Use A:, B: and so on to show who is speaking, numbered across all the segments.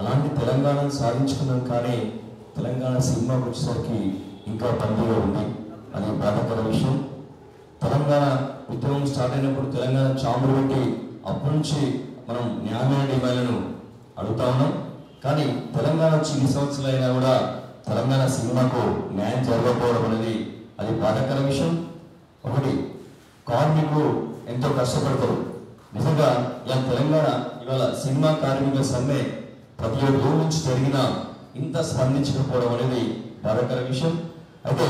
A: అలాంటి తెలంగాణను సాధించుకున్నాం, కానీ తెలంగాణ సినిమా వచ్చేసరికి ఇంకా బందీగా ఉంది. అది బాధాకర విషయం. తెలంగాణ ఉద్యమం స్టార్ట్ అయినప్పుడు తెలంగాణ చాములు పెట్టి అప్పటి నుంచి మనం న్యాయమైన డిమాండ్లను అడుగుతా ఉన్నాం. కానీ తెలంగాణ వచ్చి 20 సంవత్సరాలు అయినా కూడా తెలంగాణ సినిమాకు న్యాయం జరగకపోవడం అనేది అది బాధాకర విషయం. ఒకటి, కార్మికులు ఎంతో కష్టపడతారు. నిజంగా ఇలా తెలంగాణ ఇవాళ సినిమా కార్మికుల సమ్మె 17 రోజుల నుంచి జరిగినా ఇంత స్పందించకపోవడం అనేది బాధాకర విషయం. అయితే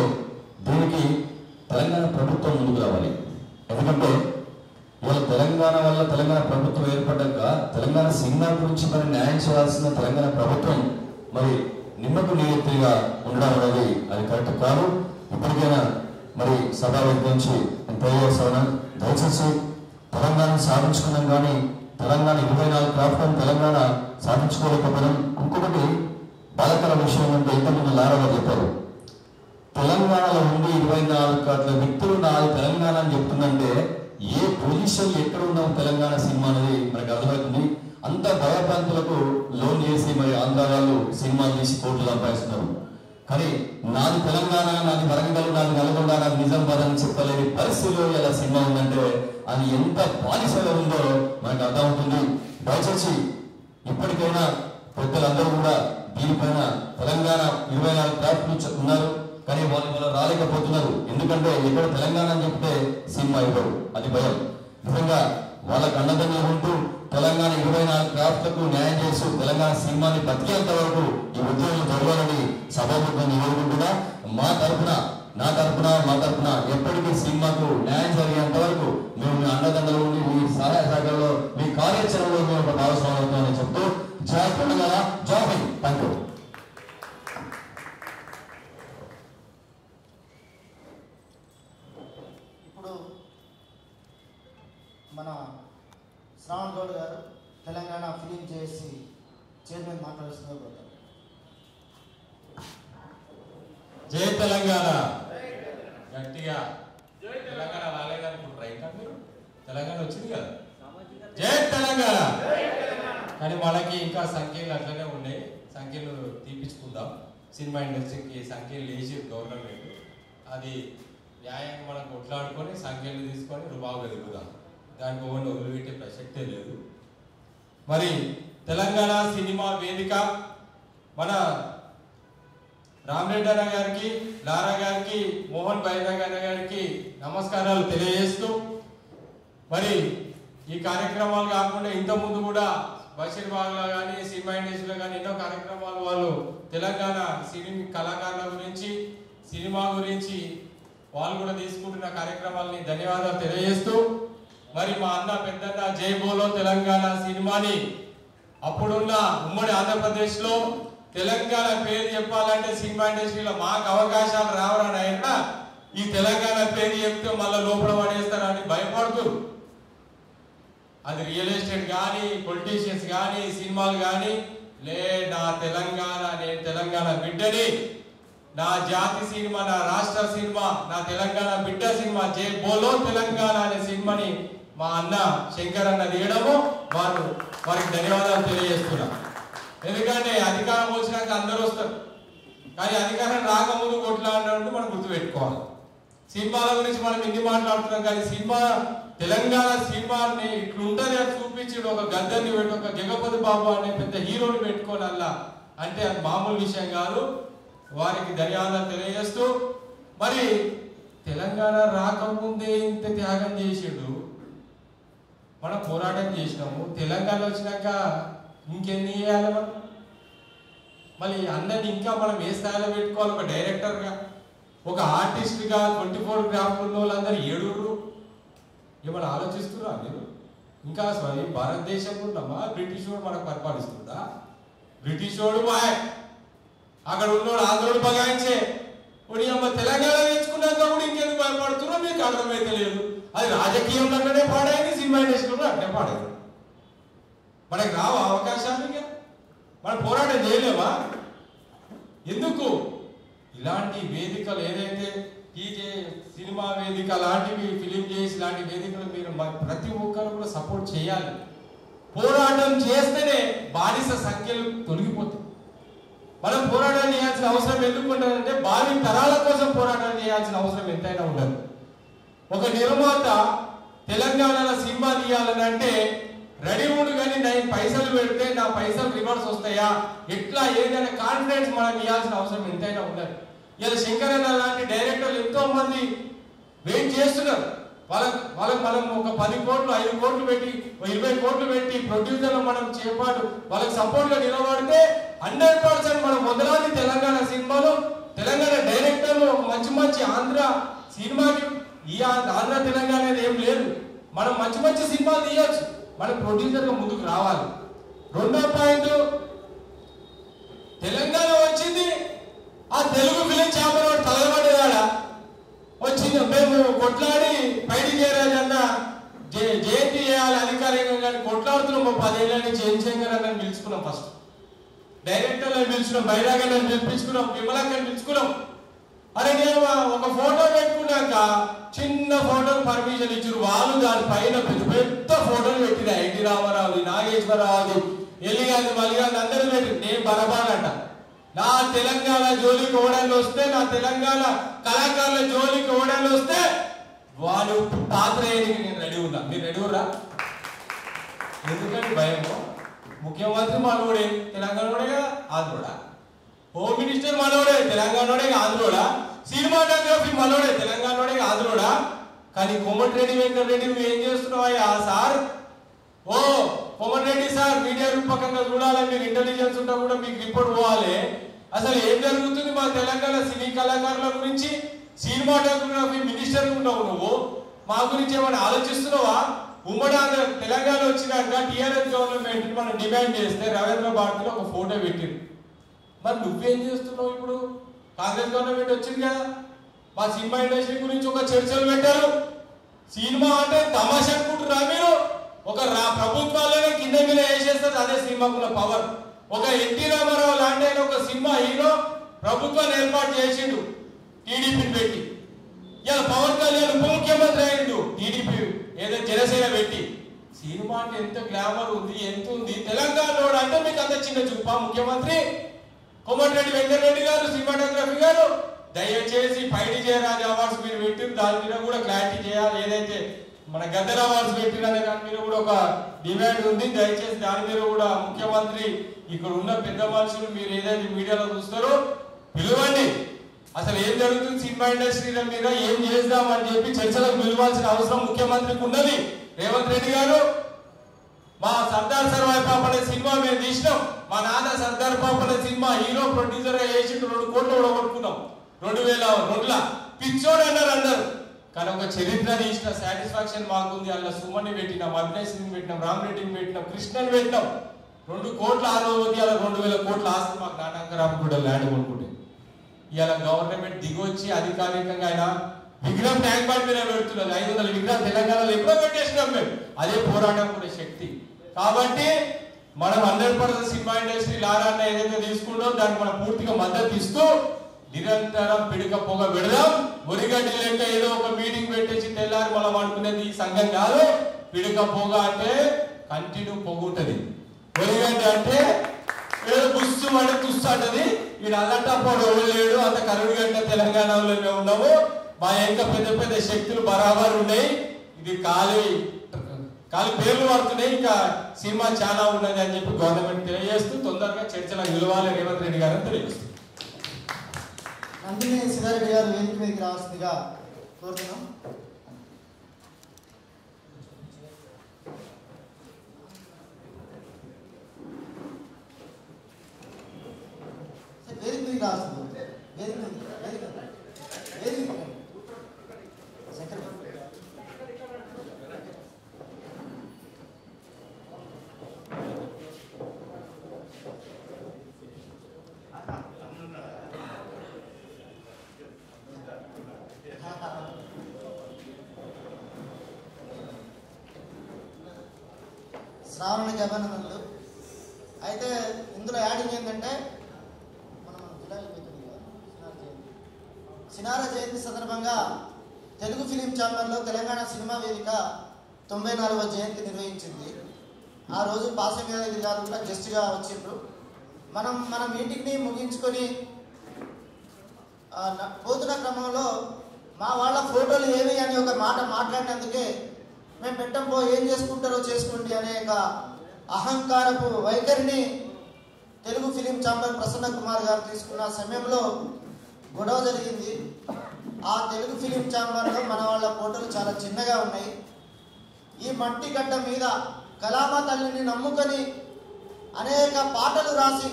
A: దీనికి తెలంగాణ ప్రభుత్వం ముందుకు రావాలి. ఎందుకంటే ఇవాళ తెలంగాణ వల్ల తెలంగాణ ప్రభుత్వం ఏర్పడ్డాక తెలంగాణ సినిమా గురించి మరి న్యాయం చేయాల్సిన తెలంగాణ ప్రభుత్వం మరి నిమ్మకు నీరెత్తిగా ఉండడం అనేది అది కరెక్ట్ కాదు. ఇప్పటికైనా మరి సభావేదిక నుంచి తెలియజేస్తాను, దయచేసి తెలంగాణను సాధించుకున్నాం, కానీ తెలంగాణ 24 క్రాఫ్ట్లను తెలంగాణ సాధించుకోలేకపోవడం. ఇంకొకటి బాధాకర విషయం అంటే ఇంతకుముందు లారాగా చెప్పారు, తెలంగాణలో ఉండి 24 కోట్ల వ్యక్తులు నాది తెలంగాణ అని చెప్తుందంటే ఏ పొజిషన్ ఎక్కడ ఉన్నాం తెలంగాణ సినిమా అనేది మనకు అర్థమవుతుంది. అంత భయప్రాంతులకు లోన్ చేసి మరి ఆంధ్ర వాళ్ళు సినిమాలు తీసి కోట్లు సంపాదిస్తున్నారు. కానీ నాది తెలంగాణ, నాది వరంగల్, నాది నల్గొండ, నాది నిజామాబాద్ అని చెప్పలేని పరిస్థితిలో ఇలా సినిమా ఉందంటే అది ఎంత బానిసగా ఉందో మనకు అర్థమవుతుంది. దయచేసి ఇప్పటికైనా పెద్దలందరూ కూడా దీనిపైన తెలంగాణ 24 క్రాఫ్ట్లు ఉన్నారు, కానీ వాళ్ళు రాలేకపోతున్నారు. ఎందుకంటే ఎక్కడ తెలంగాణ అని చెప్తే సినిమా ఇవ్వరు, అది భయం. నిజంగా వాళ్ళకు అండదండలు ఉంటూ తెలంగాణ 24 క్రాఫ్ట్లకు న్యాయం చేస్తూ తెలంగాణ సినిమాని బతికేంత వరకు ఈ ఉద్యోగం జరగాలని సభాముఖంగా కోరుకుంటున్నా. మా తరఫున, నా తరఫున, మా తరఫున ఎప్పటికీ సినిమాకు న్యాయం జరిగేంత వరకు మేము మీ అండదండలు ఉండి మీ సహాయ సహకారంలో మీ కార్యాచరణలో మేము ఒక భాగస్వామ్యం అవుతామని చెప్తూ జై తెలంగాణ, జై హింద్. Thank you.
B: ఇప్పుడు మన శ్రావణ్ గౌడ్ గారు తెలంగాణ ఫిలిం జేఏసీ చైర్మన్ మాట్లాడుతున్నారు.
C: జై తెలంగాణ. గట్టిగా తెలంగాణ రాలేదనుకుంటారా? ఇంకా మీరు తెలంగాణ వచ్చింది కదా, జై తెలంగాణ. కానీ మనకి ఇంకా సంఖ్యలు అట్లనే ఉన్నాయి, సంఖ్యలు తీపించుకుందాం. సినిమా ఇండస్ట్రీకి సంఖ్యలు వేసి గవర్నమెంట్ అది న్యాయంగా మనం కొట్లాడుకొని సంఖ్యలు తీసుకొని రుబాబుగా తిరుగుదాం. దానికి ఒకటి వదిలిపెట్టే ప్రసక్తే లేదు. మరి తెలంగాణ సినిమా వేదిక మన రామరెడ్డి అన్న గారికి, లారా గారికి, మోహన్ బైరాగ్ అన్న గారికి నమస్కారాలు తెలియజేస్తూ, మరి ఈ కార్యక్రమాలు కాకుండా ఇంతకుముందు కూడా బషీర్బాగ్లో కానీ సినిమా ఇండస్ట్రీలో కానీ ఎన్నో కార్యక్రమాలు వాళ్ళు తెలంగాణ సినిమా కళాకారుల గురించి, సినిమా గురించి వాళ్ళు కూడా తీసుకుంటున్న కార్యక్రమాలని ధన్యవాదాలు తెలియజేస్తూ, మరి మా అన్న పెద్దన్న జై బోలో తెలంగాణ సినిమాని అప్పుడున్న ఉమ్మడి ఆంధ్రప్రదేశ్లో తెలంగాణ పేరు చెప్పాలంటే సినిమా ఇండస్ట్రీలో మాకు అవకాశాలు రావని అయినా ఈ తెలంగాణ పేరు చెప్తే మళ్ళీ లోపల పడేస్తారని భయపడుతున్నారు. అది రియల్ ఎస్టేట్ కానీ, పొలిటీషియన్స్ కానీ, సినిమాలు కానీ, నా తెలంగాణ, నేను తెలంగాణ బిడ్డని, నా జాతి సినిమా, నా రాష్ట్ర సినిమా, నా తెలంగాణ బిడ్డ సినిమా జై బోలో తెలంగాణ అనే సినిమాని మా అన్న శంకర్ అన్న తీయడము వారికి ధన్యవాదాలు తెలియజేస్తున్నా. ఎందుకంటే అధికారం వచ్చినాక అందరూ వస్తారు, కానీ అధికారం రాకముందు కొట్లాడినట్టు మనం గుర్తుపెట్టుకోవాలి. సినిమాల గురించి మనం ఇన్ని మాట్లాడుతున్నాం, కానీ సినిమా తెలంగాణ సినిమాని ఇట్లుంటది అని చూపించి ఒక గద్దర్ని పెట్టి ఒక జగపతి బాబు అనే పెద్ద హీరోని పెట్టుకోని అలా అంటే అది మామూలు విషయం కాదు. వారికి ధన్యవాదాలు తెలియజేస్తూ, మరి తెలంగాణ రాకముందే ఇంత త్యాగం చేసిండు, మనం పోరాటం చేసినాము. తెలంగాణ వచ్చినాక ఇంకెన్ని చేయాలి మనం? మళ్ళీ అన్నది ఇంకా మనం ఏ స్థాయిలో పెట్టుకోవాలి? ఒక డైరెక్టర్గా, ఒక ఆర్టిస్ట్గా 24 క్రాఫ్ట్ ఉన్న వాళ్ళందరూ ఏడుగురు ఏమైనా ఆలోచిస్తున్నా మీరు? ఇంకా అసలు భారతదేశం ఉన్నామా? బ్రిటిష్ వాడు మనకు పరిపాలిస్తుందా? బ్రిటిష్ వాడు మాయ, అక్కడ ఉన్నోడు ఆంధ్రోడు బగాయించే వాడి అమ్మ తెలంగాణ తెచ్చుకున్నాక కూడా ఇంకెందుకు భయపడుతున్నా మీకు అర్థమైతే లేదు. అది రాజకీయంలో అక్కడే పాడైంది, సినిమా ఇండస్ట్రీలో అక్కడే పాడైంది. మనకి రావా అవకాశాలు? ఇంకా మనం పోరాటం చేయలేమా? ఎందుకు ఇలాంటి వేదికలు ఏదైతే పీజే సినిమా వేదిక లాంటివి, ఫిలిం చేసి లాంటి వేదికలు మీరు ప్రతి ఒక్కరు కూడా సపోర్ట్ చేయాలి. పోరాటం చేస్తేనే బానిస సంఖ్యలు తొలగిపోతాయి. మనం పోరాటం చేయాల్సిన అవసరం ఎందుకు ఉంటుందంటే భావి తరాల కోసం పోరాటం చేయాల్సిన అవసరం ఎంతైనా ఉండదు. ఒక నిర్మాత తెలంగాణలో సినిమా తీయాలని అంటే రెడీ ఉండు, కానీ నేను పైసలు పెడితే నా పైసలు రివర్స్ వస్తాయా, ఎట్లా ఏదైనా కాన్ఫిడెన్స్ మనం ఇవ్వాల్సిన అవసరం ఎంతైనా ఉండదు. ఇలా శంకరన్న లాంటి డైరెక్టర్లు ఎంతో మంది వెయిట్ చేస్తున్నారు. వాళ్ళకి మనం ఒక 10 కోట్లు 5 కోట్లు పెట్టి 20 కోట్లు పెట్టి ప్రొడ్యూసర్లు మనం చేపాటు వాళ్ళకి సపోర్ట్ గా నిలబడితే 100% మనం మొదలాది తెలంగాణ సినిమాలు, తెలంగాణ డైరెక్టర్లు మంచి మంచి ఆంధ్ర సినిమాకి ఈ ఆంధ్ర తెలంగాణ అనేది ఏం లేదు. మనం మంచి మంచి సినిమాలు తీయొచ్చు, మనం ప్రొడ్యూసర్ గా ముందుకు రావాలి. రెండో పాయింట్, తెలంగాణ వచ్చింది, ఆ తెలుగు ఫిలిం ఛాంబర్ తలబడేవాడా వచ్చింది. మేము కొట్లాడి పైడి జయరాజన్న జయంతి చేయాలి అధికారికంగా కొట్లాడుతున్నాం. 10 ఏళ్ళ నుంచి శంకర్ అన్న పిలుచుకున్నాం, ఫస్ట్ డైరెక్టర్లను పిలుచుకున్నాం, బైరాగన్నని పిలిపించుకున్నాం, విమలక్కని పిలుచుకున్నాం. అరే నేను ఒక ఫోటో పెట్టుకున్నాక చిన్న ఫోటోకి పర్మిషన్ ఇచ్చారు వాళ్ళు, దానిపైన పెద్ద పెద్ద ఫోటోలు పెట్టిన ఎన్టీ రామారావు, నాగేశ్వరరావు, ఎల్లిగాంధీ, మల్లిగాంధీ అందరూ పెట్టి నేను బరబాలంట. నా తెలంగాణ జోలికి ఓడలు వస్తే, నా తెలంగాణ కళాకారుల జోలికి ఓడలు వస్తే వాళ్ళు పాత్ర వేయడానికి నేను రెడీ ఉన్నా. మీరు రెడీ ఉన్నా? ఎందుకంటే భయము. ముఖ్యమంత్రి మనోడే, తెలంగాణోడే కదా ఆంధ్రోడా. హోమ్ మినిస్టర్ మనోడే, తెలంగాణోడే ఆంధ్రోడా. సినిమాటోగ్రఫీ మనోడే, తెలంగాణోడే ఆంధ్రోడా. కానీ కోమటిరెడ్డి వెంకటరెడ్డి నువ్వు ఏం చేస్తున్నావా సార్? ఓ కోమటిరెడ్డి సార్, మీడియా రూపకంగా చూడాలి, మీరు ఇంటెలిజెన్స్ ఉంటా కూడా మీకు రిపోర్ట్ పోవాలి. అసలు ఏం జరుగుతుంది మా తెలంగాణ సినీ కళాకారుల గురించి? సినిమాటోగ్రఫీ మినిస్టర్ ఉంటావు నువ్వు, మా గురించి ఏమైనా ఆలోచిస్తున్నావా? ఉమ్మడి ఆంధ్ర తెలంగాణ వచ్చినాక టీఆర్ఎస్ గవర్నమెంట్ మనం డిమాండ్ చేస్తే రవీంద్ర భారతిలో ఒక ఫోటో పెట్టింది. మరి నువ్వేం చేస్తున్నావు ఇప్పుడు? కాంగ్రెస్ గవర్నమెంట్ వచ్చింది కదా, మా సినిమా ఇండస్ట్రీ గురించి ఒక చర్చలు పెట్టారు. సినిమా అంటే తమాషా అనుకుంటున్నా మీరు? ఒక ప్రభుత్వాలనే కింద మీద వేసేస్తారు, అదే సినిమాకున్న పవర్. ఒక ఎన్టీ రామారావు లాంటి ఆయన ఒక సినిమా హీరో ప్రభుత్వాన్ని ఏర్పాటు చేసిండు టీడీపీని పెట్టి. ఇలా పవన్ కళ్యాణ్ ఉప ముఖ్యమంత్రి అయ్యిండు టీడీపీ ఏదో జనసేన పెట్టి. సినిమా అంటే ఎంత గ్లామర్ ఉంది, ఎంత ఉంది. తెలంగాణలో అంటే మీకు అంత చిన్న చూపా ముఖ్యమంత్రి? కోమటిరెడ్డి వెంకటరెడ్డి గారు, సినిమాటోగ్రఫీ గారు, దయచేసి పైడి జయరాజ్ అవార్డ్స్ మీరు పెట్టిన దాని మీద కూడా క్లారిటీ చేయాలి. ఏదైతే మన గద్దర్ అవార్డ్స్ పెట్టిన దాని మీద కూడా ఒక డిమాండ్ ఉంది. దయచేసి దాని మీద కూడా ముఖ్యమంత్రి, ఇక్కడ ఉన్న పెద్ద మనుషులు మీరు ఏదైతే మీడియాలో చూస్తారో పిలవండి. అసలు ఏం జరుగుతుంది సినిమా ఇండస్ట్రీల మీద, ఏం చేద్దాం అని చెప్పి చర్చలకు పిలవాల్సిన అవసరం ముఖ్యమంత్రికి ఉన్నది. రేవంత్ రెడ్డి గారు, మా సర్దార్ సర్వాయి పాప అనే సినిమా మేము తీసినాం. మా నాన్న సర్దార్ పాప అనే సినిమా హీరో ప్రొడ్యూసర్ గా చేసి 2 కోట్లు కూడా కొట్టుకున్నాం 2002లో. పిచ్చోడు అన్నారు అందరు, కానీ ఒక చరిత్ర తీసిన సాటిస్ఫాక్షన్ మాకుంది. అలా సుమన్ని పెట్టినాం, అభినయ్ సింగ్ పెట్టినాం, రామ్ రెడ్డిని పెట్టినాం, కృష్ణని పెట్టినాం. 2 కోట్ల ఆరోగ్య, అలా 2000 కోట్ల ఆస్తి మాకు నాటకరామ్ కూడా ల్యాండ్ కొనుక్కుంటే. ఇవాళ గవర్నమెంట్ దిగొచ్చి అధికారికంగా ఆయన విగ్రహం ట్యాంక్ బండ్ మీద పెడుతున్నది. 500 విగ్రహం తెలంగాణలో ఎప్పుడో పెట్టేసినాం మేము. అదే పోరాటం కూడా శక్తి. కాబట్టి మనం 100% సినిమా ఇండస్ట్రీ లారాన్ని ఏదైతే తీసుకుంటో దానికి మనం పూర్తిగా మద్దతు ఇస్తూ నిరంతరం పిడిక పొగ పెడదాం. ఒరిగడ్డి లెక్క ఏదో ఒక మీటింగ్ పెట్టేసి తెల్లారి మనం అనుకునేది ఈ సంఘం కాదు. పిడిక పొగ అంటే కంటిన్యూ పొగ ఉంటది. ఒరిగడ్డి అంటే ఏదో బుస్సు అంటే తుస్సంటది. వీడు అల్లంటప్పుడు లేడు, అంత కరుడుగడ్డ తెలంగాణలో మేము ఉన్నాము. మా ఇంకా పెద్ద పెద్ద శక్తులు బరాబర్ ఉన్నాయి. ఇది ఖాళీ పేర్లు పడుతున్నాయి, ఇంకా సినిమా చాలా ఉన్నది అని చెప్పి గవర్నమెంట్ తెలియజేస్తూ తొందరగా చర్చలకు నిలవాలి రేవంత్ రెడ్డి గారు తెలియజేస్తుంది.
B: నందిని సిద్ధారెడ్డి గారు వేదిక మీదకి రావాల్సిందిగా కోరుతున్నాం. వేదిక మీదకి రావాల్సింది. వేదిక శంకర్ శ్రావణునికి అభినందనలు. అయితే ఇందులో యాడింగ్ ఏంటంటే మనం సినారా జయంతి సందర్భంగా తెలుగు ఫిలిం ఛాంబర్లో తెలంగాణ సినిమా వేదిక 94వ జయంతి నిర్వహించింది. ఆ రోజు పాసం యాదగిరి గారు కూడా గెస్ట్గా వచ్చిండ్రు. మన మీటింగ్ని ముగించుకొని పోతున్న క్రమంలో మా వాళ్ళ ఫోటోలు ఏవి అని ఒక మాట మాట్లాడినందుకే మేము పెట్టంపో ఏం చేసుకుంటారో చేసుకోండి అనే ఒక అహంకారపు వైఖరిని తెలుగు ఫిలిం ఛాంబర్ ప్రసన్న కుమార్ గారు తీసుకున్న సమయంలో గొడవ జరిగింది. ఆ తెలుగు ఫిలిం ఛాంబర్లో మన వాళ్ళ ఫోటోలు చాలా చిన్నగా ఉన్నాయి. ఈ మట్టి గడ్డ మీద కళామ తల్లిని నమ్ముకొని అనేక పాటలు రాసి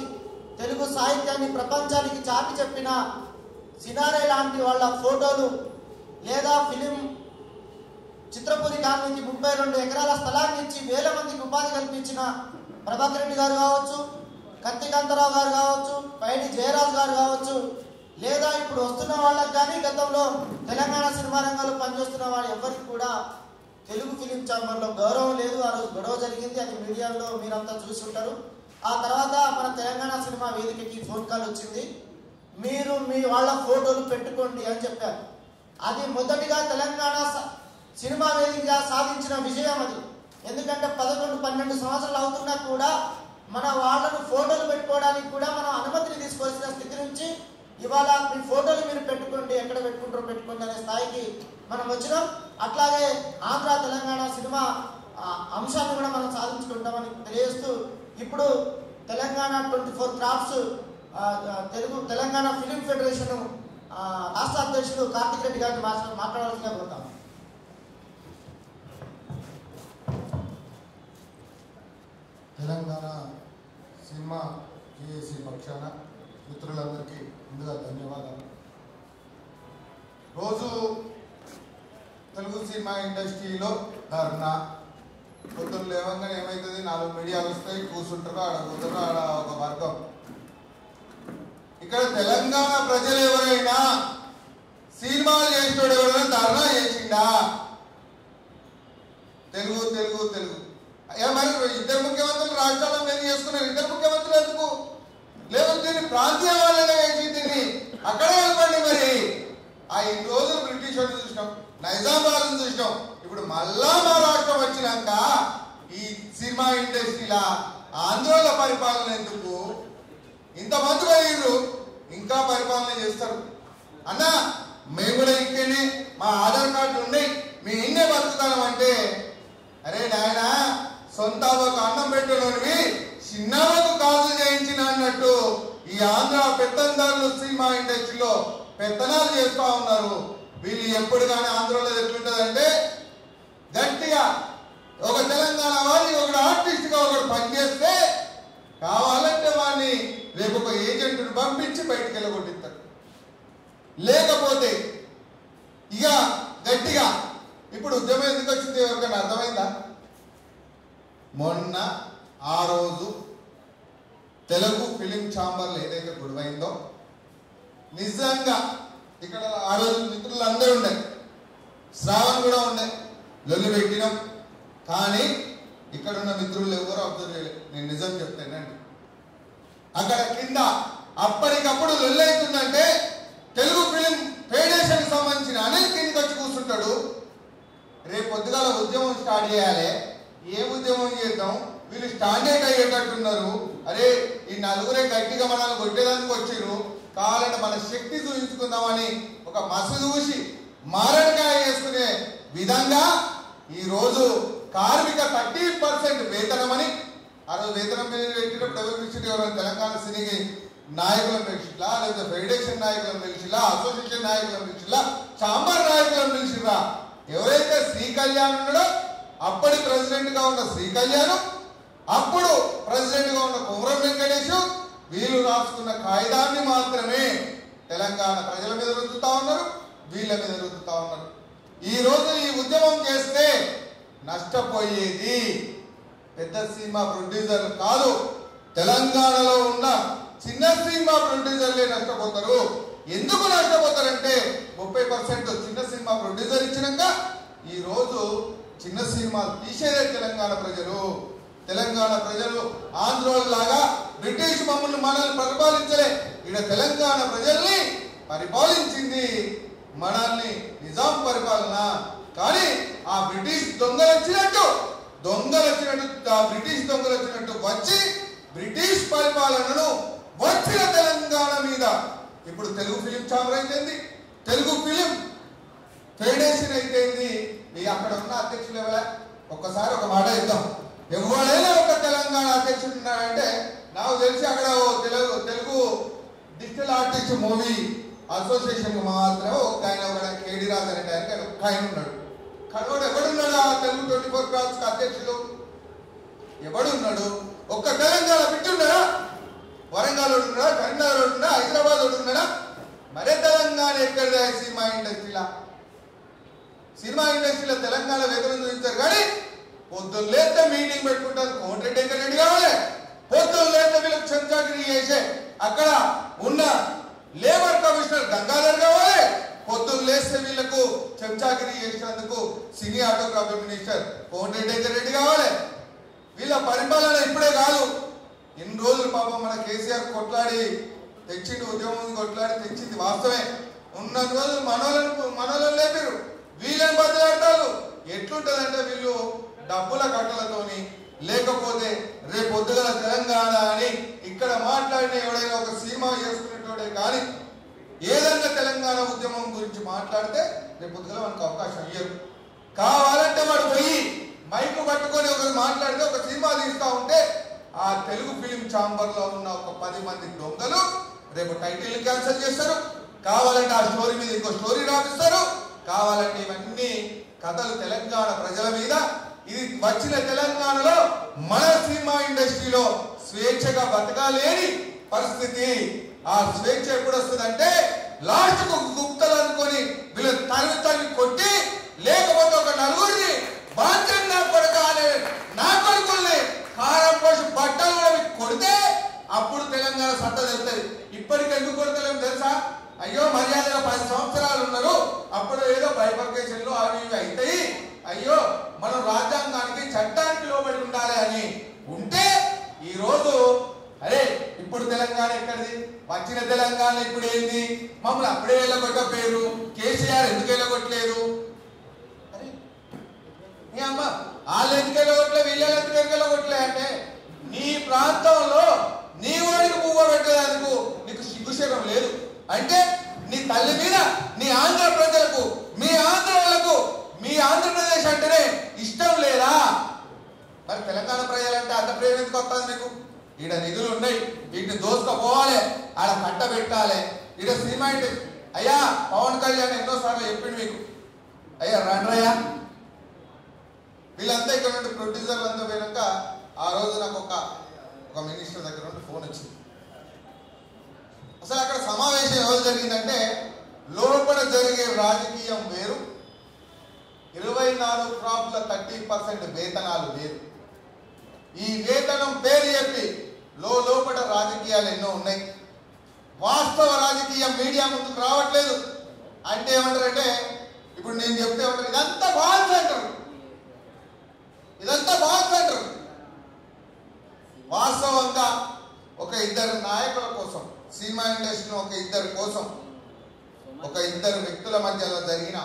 B: తెలుగు సాహిత్యాన్ని ప్రపంచానికి చాటి చెప్పిన సినారే లాంటి వాళ్ళ ఫోటోలు లేదా ఫిలిం చిత్రపురి కాలనీకి 32 ఎకరాల స్థలాన్ని ఇచ్చి వేల మందికి ఉపాధి కల్పించిన ప్రభాకర్ రెడ్డి గారు కావచ్చు, కత్తికాంతరావు గారు కావచ్చు, పైడి జయరాజ్ గారు కావచ్చు, లేదా ఇప్పుడు వస్తున్న వాళ్ళకి కానీ గతంలో తెలంగాణ సినిమా రంగంలో పనిచేస్తున్న వాళ్ళు ఎవరికి కూడా తెలుగు ఫిలిం ఛాంబర్లో గౌరవం లేదు. ఆ రోజు గొడవ జరిగింది, అది మీడియాలో మీరంతా చూసి ఉంటారు. ఆ తర్వాత మన తెలంగాణ సినిమా వేదికకి ఫోన్ కాల్ వచ్చింది, మీరు మీ వాళ్ళ ఫోటోలు పెట్టుకోండి అని చెప్పారు. అది మొదటిగా తెలంగాణ సినిమా వేదికగా సాధించిన విజయం అది. ఎందుకంటే 11-12 సంవత్సరాలు అవుతున్నా కూడా మన వాళ్ళను ఫోటోలు పెట్టుకోవడానికి కూడా మనం అనుమతిని తీసుకోవాల్సిన స్థితి నుంచి ఇవాళ మీ ఫోటోలు మీరు పెట్టుకోండి, ఎక్కడ పెట్టుకుంటారో పెట్టుకోండి అనే స్థాయికి మనం వచ్చినాం. అట్లాగే ఆంధ్ర తెలంగాణ సినిమా అంశాన్ని కూడా మనం సాధించుకుంటామని తెలియజేస్తూ ఇప్పుడు Telangana 24 crafts Telangana film federation రాష్ట్ర అధ్యక్షుడు కార్తిక్ రెడ్డి గారిని మాట్లాడాల్సిందిగా కోరుతాం.
D: తెలంగాణ సినిమా జేఏసీ పక్షాన మిత్రులందరికీ ముందుగా ధన్యవాదాలు. రోజు తెలుగు సినిమా ఇండస్ట్రీలో ధర్నా, పొద్దున్న లేవంగానే ఏమవుతుంది, 4 మీడియాలు వస్తాయి, కూర్చుంటారు, ఆడ కూర్చుంటారు, ఆడ ఒక వర్గం. ఇక్కడ తెలంగాణ ప్రజలు ఎవరైనా సినిమాలు చేసేవాడు ఎవరైనా ధర్నా చేసిండా? తెలుగు తెలుగు తెలుగు మరి 2 ముఖ్యమంత్రులు రాష్ట్రాల మీద చేసుకున్నారు. 2 ముఖ్యమంత్రులు ఎందుకు లేకపోతే దీన్ని ప్రాంతీయ వాళ్ళగా చేసి దీన్ని అక్కడే వెళ్ళండి. మరి ఆ 2 రోజులు బ్రిటిష్ వాళ్ళు చూసినాం, నైజామాబాద్ చూసినాం, ఇప్పుడు మళ్ళా మా రాష్ట్రం వచ్చినాక ఈ సినిమా ఇండస్ట్రీలా ఆంధ్రలో పరిపాలన ఎందుకు? ఇంతమంది పోయిర్రు, ఇంకా పరిపాలన చేస్తారు. అన్న మేము కూడా ఇంకేనే మా ఆధార్ కార్డు ఉన్నాయి, మీ ఇన్నే బతుకుతాం అంటే, అరే నాయన సొంత ఒక అన్నం పెట్టలోనివి చిన్నలకు కాజు చేయించిన అన్నట్టు ఈ ఆంధ్ర పెత్తందారులు సినిమా ఇండస్ట్రీలో పెత్తనాలు చేస్తూ ఉన్నారు. వీళ్ళు ఎప్పుడు కానీ ఆంధ్రలో ఎట్లుంటుందంటే గట్టిగా ఒక తెలంగాణ వాడిని ఒకడు ఆర్టిస్ట్గా ఒకడు పనిచేస్తే కావాలంటే వాడిని రేపు ఒక ఏజెంట్ను పంపించి బయటికి వెళ్ళగొట్టిస్తారు. లేకపోతే ఇక గట్టిగా ఇప్పుడు ఉద్యమం ఎందుకు వచ్చింది ఎవరికైనా అర్థమైందా? మొన్న ఆ రోజు తెలుగు ఫిలిం ఛాంబర్లో ఏదైతే గొడవైందో నిజంగా ఇక్కడ ఆ రోజు మిత్రులు అందరూ ఉండే, శ్రావణ్ కూడా ఉండే, లొల్లి పెట్టినాం. కానీ ఇక్కడ ఉన్న మిత్రులు ఎవరు అబ్జర్వ్ చేయలేదు. నేను నిజం చెప్తానండి, అక్కడ కింద అప్పటికప్పుడు లొల్లి అవుతుందంటే తెలుగు ఫిలిం ఫెడరేషన్ సంబంధించిన అనిల్ కిందకి వచ్చి కూర్చుంటాడు. రేపు పొద్దుగాల ఉద్యమం స్టార్ట్ చేయాలి, ఏ ఉద్యమం చేద్దాం, వీళ్ళు స్టాండర్డ్ అయ్యేటట్టున్నారు. అరే ఈ నలుగురే గట్టిగా మనల్ని కొట్టేదానికి వచ్చారు, కావాలంటే మన శక్తి చూపించుకుందామని ఒక మసలు చూసి మారణకాయ చేసుకునే విధంగా ఈరోజు కార్మిక 30% వేతనమని, ఆ రోజు వేతనం మీద పెట్టినప్పుడు ఎవరు పిలిచి ఎవరైనా తెలంగాణ సినికి నాయకులను పిలిచిలా, లేకపోతే ఫెడరేషన్ నాయకులను పిలిచిలా, అసోసియేషన్ నాయకులను పిలిచిలా, ఛాంబర్ నాయకులను పిలిచిరా. ఎవరైతే శ్రీ కళ్యాణ్ ఉన్నాడో అప్పటి ప్రెసిడెంట్ గా ఉన్న శ్రీ కళ్యాణ్, అప్పుడు ప్రెసిడెంట్ గా ఉన్న కుమరం వెంకటేష్, వీళ్ళు రాసుకున్న కాయిదాన్ని మాత్రమే తెలంగాణ ప్రజల మీద రుద్దుతా ఉన్నారు, వీళ్ళ మీద రుద్దుతా ఉన్నారు. ఈ రోజు ఈ ఉద్యమం చేస్తే నష్టపోయేది పెద్ద సినిమా ప్రొడ్యూసర్లు కాదు, తెలంగాణలో ఉన్న చిన్న సినిమా ప్రొడ్యూసర్లే నష్టపోతారు. ఎందుకు నష్టపోతారంటే 30% చిన్న సినిమా ప్రొడ్యూసర్ ఇచ్చినాక ఈ రోజు చిన్న సినిమాలు తీసేదే తెలంగాణ ప్రజలు. తెలంగాణ ప్రజలు ఆంధ్రోల్లాగా బ్రిటిష్ మనల్ని పరిపాలించలే, ఇక్కడ తెలంగాణ ప్రజల్ని పరిపాలించింది మనల్ని నిజాం పరిపాలన. కానీ ఆ బ్రిటిష్ దొంగలు వచ్చినట్టు దొంగలు వచ్చినట్టు, బ్రిటిష్ దొంగలు వచ్చినట్టు వచ్చి బ్రిటిష్ పరిపాలనను వచ్చిన తెలంగాణ మీద ఇప్పుడు తెలుగు ఫిలిం ఛాంబర్ అయితేంది, తెలుగు ఫిలిం ఫెడరేషన్ అయితేంది. అక్కడ ఉన్న అధ్యక్షులు ఎవరా? ఒక్కసారి ఒక మాట ఇద్దాం. ఎవరైనా ఒక తెలంగాణ అధ్యక్షుడు ఉన్నాడంటే నాకు తెలిసి అక్కడ Telugu digital artist movie association మాత్రం ఒక ఆయన కేడి రాజు అనే ఆయన ఒక ఆయన ఉన్నాడు. కడవాడు ఎవడున్నాడు? ఆ తెలుగు 24 క్రాఫ్ట్స్ అధ్యక్షుడు ఎవడున్నాడు? ఒక్క తెలంగాణ బిడ్డ ఉన్నాడా? వరంగల్ ఉన్నాడా? కరీంనగర్ ఉన్నాడా? హైదరాబాద్ ఉన్నాడా? మరే తెలంగాణ ఎక్కడ? సినిమా ఇండస్ట్రీలో తెలంగాణ వేతనం చూపించారు కానీ పొద్దున్న లేస్తే మీటింగ్ పెట్టుకుంటారు. కోమటిరెడ్డి వెంకటరెడ్డి కావాలి, పొద్దున్న లేస్తే వీళ్ళకి చెంచాగిరి చేసే అక్కడ ఉన్న లేబర్ కమిషనర్ గంగాధర్ కావాలి, పొద్దున్న లేస్తే వీళ్లకు చెంచాగిరి చేసినందుకు సినీ ఆటోగ్రాఫీ మినిస్టర్ కోమటిరెడ్డి వెంకటరెడ్డి కావాలి. వీళ్ళ పరిపాలన ఇప్పుడే కాదు, ఇన్ని రోజులు పాపం మన కేసీఆర్ కొట్లాడి తెచ్చిండు, ఉద్యమం కొట్లాడి తెచ్చింది వాస్తవమే. ఉన్న రోజులు మనోళ్ళని లేపారు, వీళ్ళని బదిలాడతారు. ఎట్లుంటదంటే వీళ్ళు డబ్బుల కట్టలతోని లేకపోతే రేపు పొద్దుగల తెలంగాణ అని ఇక్కడ మాట్లాడిన ఎవడైనా ఒక సినిమా చేసుకునేటోడే కానీ ఏదన్నా తెలంగాణ ఉద్యమం గురించి మాట్లాడితే రేపు పొద్దుగల మనకు అవకాశం ఇయ్యరు. కావాలంటే వాడు పోయి మైకు పట్టుకొని ఒకరు మాట్లాడితే ఒక సినిమా తీస్తా ఉంటే ఆ తెలుగు ఫిలిం ఛాంబర్ లో ఉన్న ఒక 10 మంది దొంగలు రేపు టైటిల్ క్యాన్సిల్ చేస్తారు, కావాలంటే ఆ స్టోరీ మీద ఇంకో స్టోరీ రాపిస్తారు, కావాలంటే ఇవన్నీ కథలు తెలంగాణ ప్రజల మీద. ఇది వచ్చిన తెలంగాణలో మన సినిమా ఇండస్ట్రీలో స్వేచ్ఛగా బతకాలేని పరిస్థితి. ఆ స్వేచ్ఛ ఎప్పుడు వస్తుందంటే లాస్ట్ కు గుప్తలు అనుకొని వీళ్ళు తరిమి కొట్టి లేకపోతే ఒక నలుగురిని బాధ్యత కొడకాలి నా కొడుకుల్ని కారం పోసి బట్టలు కూడా కొడితే అప్పుడు తెలంగాణ సత్తా తెలుస్తుంది. ఇప్పటికి ఎందుకు కొడతలేము తెలుసా? అయ్యో మర్యాదగా 10 సంవత్సరాలు ఉన్నారు, అప్పుడు ఏదో బైఫర్కేషన్లు అవి ఇవి అవుతాయి, అయ్యో మనం రాజ్యాంగానికి చట్టానికి లోబడి ఉండాలి అని ఉంటే ఈ రోజు అరే ఇప్పుడు తెలంగాణ ఎక్కడిది? వచ్చిన తెలంగాణ ఇప్పుడు ఏంది? మమ్మల్ని అప్పుడే వెళ్ళగొట్టపోయారు, కేసీఆర్ ఎందుకు వెళ్ళగొట్టలేదు? అరే నీ అమ్మ వాళ్ళు ఎందుకు వెళ్ళగొట్టలే, వీళ్ళు ఎందుకు వెళ్ళగొట్టలే అంటే నీ ప్రాంతంలో నీ వాడికి పువ్వు పెట్టేందుకు నీకు సిగ్గుశరం లేదు అంటే నీ తల్లి మీద నీ ఆంధ్ర ప్రజలకు మీ ఆంధ్ర వాళ్ళకు మీ ఆంధ్రప్రదేశ్ అంటేనే ఇష్టం లేదా? మరి తెలంగాణ ప్రజలంటే అంత ప్రేమ ఎందుకు వస్తుంది మీకు? ఈడ నిధులు ఉన్నాయి, వీటిని దోసుకపోవాలి, ఆడ కట్ట పెట్టాలి. ఈడ సినిమా అంటే అయ్యా పవన్ కళ్యాణ్ ఎన్నోసార్లు చెప్పిండు మీకు, అయ్యా రండ్రయ్యా వీళ్ళంతా ఇక్కడ నుండి ప్రొడ్యూసర్లు అంతా పోయినాక ఆ రోజు నాకు ఒక మినిస్టర్ దగ్గర నుండి ఫోన్ వచ్చింది. అసలు అక్కడ సమావేశం ఎవరు జరిగిందంటే లోపల జరిగే రాజకీయం వేరు, 24 క్రాప్ల 30% వేతనాలు వేరు. ఈ వేతనం పేరు చెప్పి లోపల రాజకీయాలు ఎన్నో ఉన్నాయి. వాస్తవ రాజకీయం మీడియా ముందుకు రావట్లేదు. అంటే ఏమంటారంటే ఇప్పుడు నేను చెప్తే ఏమంటారు, ఇదంతా బాల్స్ అంటారు, ఇదంతా బాల్స్ అంటారు. వాస్తవంగా ఒక 2 నాయకుల కోసం సినిమా ఇండస్ట్రీలో ఒక 2 కోసం ఒక 2 వ్యక్తుల మధ్యలో జరిగిన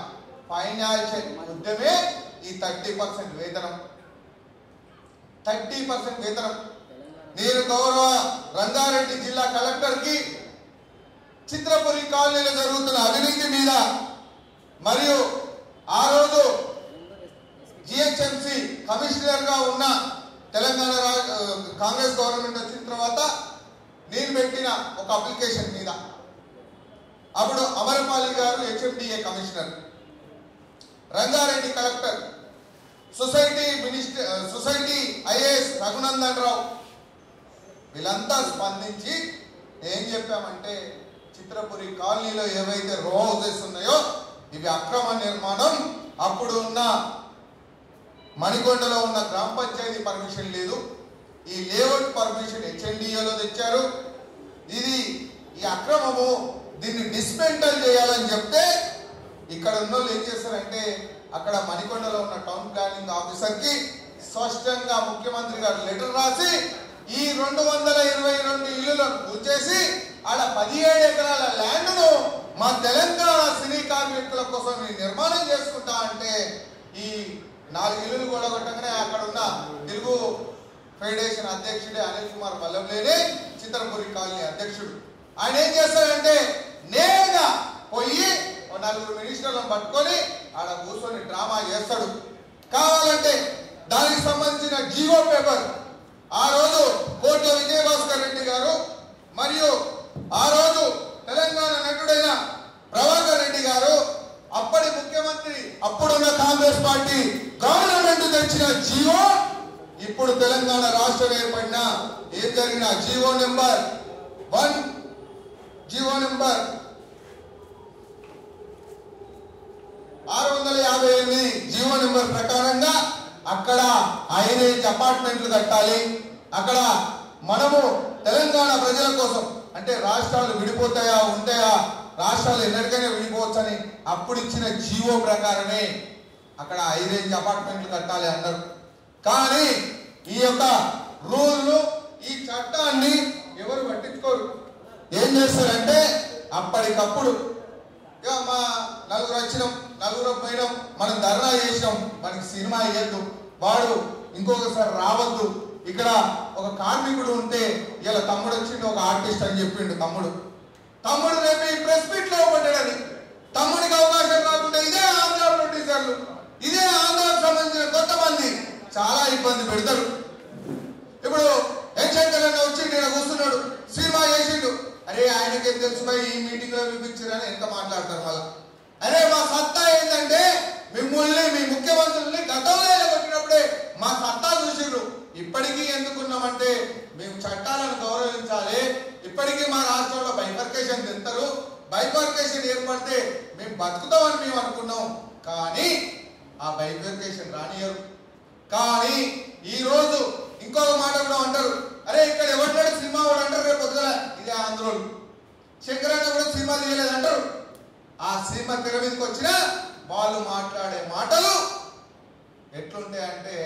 D: ఫైనాన్షియల్ యుద్ధమే ఈ 30% వేతనం. 30% వేతనం. నేను గౌరవ రంగారెడ్డి జిల్లా కలెక్టర్ కి చిత్రపురి కాలనీలో జరుగుతున్న అవినీతి మీద మరియు ఆ రోజు జిహెచ్ఎంసి కమిషనర్ గా ఉన్న తెలంగాణ కాంగ్రెస్ గవర్నమెంట్ వచ్చిన తర్వాత నేను పెట్టిన ఒక అప్లికేషన్ మీద అప్పుడు అమరపాలి గారు HMDA commissioner, Rangareddy collector, society IAS Raghunandan Rao వీళ్ళంతా స్పందించి ఏం చెప్పామంటే చిత్రపురి కాలనీలో ఏవైతే రో హౌసెస్ ఉన్నాయో ఇవి అక్రమ నిర్మాణం. అప్పుడు ఉన్న మణికొండలో ఉన్న గ్రామ పంచాయతీ పర్మిషన్ లేదు, ఈ లేఅవుట్ పర్మిషన్ హెచ్ఎండిఏలో తెచ్చారు. ఇది ఈ అక్రమము, దీన్ని డిస్మెంటల్ చేయాలని చెప్తే ఇక్కడ ఉన్న వాళ్ళు ఏం చేస్తారంటే అక్కడ మణికొండలో ఉన్న టౌన్ ప్లానింగ్ ఆఫీసర్ కి స్పష్టంగా ముఖ్యమంత్రి గారు లెటర్ రాసి ఈ 222 ఇళ్లను కూల్చేసి ఆడ 17 ఎకరాల ల్యాండ్ ను మా తెలంగాణ సినీ కార్మికుల కోసం నిర్మాణం చేసుకుంటా అంటే ఈ 4 ఇల్లులు కూడా కొట్టగానే అక్కడ ఉన్న తెలుగు ఫెడరేషన్ అధ్యక్షుడే అనిల్ కుమార్ వల్లభనేని చిత్రపురి కాలనీ అధ్యక్షుడు. ఆయన ఏం చేస్తాడంటే నేరుగా పోయి 4 మినిస్టర్లను పట్టుకొని ఆడ కూర్చొని డ్రామా చేస్తాడు. కావాలంటే దానికి సంబంధించిన జీవో పేపర్ ఆ రోజు కోట్ల విజయభాస్కర్ రెడ్డి గారు మరియు ఆ రోజు తెలంగాణ నటుడైన ప్రభాకర్ రెడ్డి గారు అప్పటి ముఖ్యమంత్రి అప్పుడున్న కాంగ్రెస్ పార్టీ గవర్నమెంట్ తెచ్చిన జీవో ఇప్పుడు తెలంగాణ రాష్ట్రం ఏర్పడిన ఏం జరిగిన జీవో నెంబర్ 658 జీవో నెంబర్ ప్రకారంగా అక్కడ హైరేంజ్ అపార్ట్మెంట్లు కట్టాలి. అక్కడ మనము తెలంగాణ ప్రజల కోసం అంటే రాష్ట్రాలు విడిపోతాయా ఉంటాయా, రాష్ట్రాలు ఎన్నటికైనా విడిపోవచ్చని అప్పుడు ఇచ్చిన జీవో ప్రకారమే అక్కడ హైరేంజ్ అపార్ట్మెంట్లు కట్టాలి అన్నారు. కానీ ఈ యొక్క రూల్ను ఈ చట్టాన్ని ఎవరు పట్టించుకోరు. ఏం చేస్తారంటే అప్పటికప్పుడు ఇక మా నలుగురు వచ్చినాం, నలుగురు పోయినాం, మనం ధర్నా చేసినాం, మనకి సినిమా ఇవ్వద్దు, వాడు ఇంకొకసారి రావద్దు, ఇక్కడ ఒక కార్మికుడు ఉంటే ఇలా తమ్ముడు వచ్చిండు ఒక ఆర్టిస్ట్ అని చెప్పిండు. తమ్ముడు రేపు ఈ ప్రెస్ మీట్ లో పడ్డాడని తమ్ముడికి అవకాశం రాకుండా ఇదే ఆంధ్ర ప్రొడ్యూసర్లు ఇదే ఆంధ్రకు సంబంధించిన కొంతమంది చాలా ఇబ్బంది పెడతారు. ఇప్పుడు శంకర్ అన్న వచ్చి నేను కూర్చున్నాడు, సినిమా చేసిండు, అరే ఆయనకేం తెలుసు ఈ మీటింగ్ లో చూపించారని ఎంత మాట్లాడతారు మళ్ళా. అరే మా సత్తా ఏంటంటే మిమ్మల్ని మీ ముఖ్యమంత్రుల్ని గతంలో కొట్టినప్పుడే మా సత్తా చూసిండ్రు. ఇప్పటికీ ఎందుకున్నామంటే మేము చట్టాలను గౌరవించాలి. ఇప్పటికీ మా రాష్ట్రంలో బైఫర్కేషన్ తింటారు, బైఫర్కేషన్ ఏర్పడితే మేము బతుకుతామని మేము అనుకున్నాం. కానీ ఆ బైఫర్కేషన్ రానియరు. కానీ ఈ రోజు ఇంకొక మాట కూడా అంటారు, అరే ఇక్కడ ఎవరినాడు సినిమా వాడు అంటారు, రేపు పొద్దున ఇదే ఆంధ్రోలు శంకరన్న కూడా సినిమా తీయలేదు అంటారు. ఆ సినిమా తెర మీదకి వచ్చినా వాళ్ళు మాట్లాడే మాటలు ఎట్లుంటాయంటే,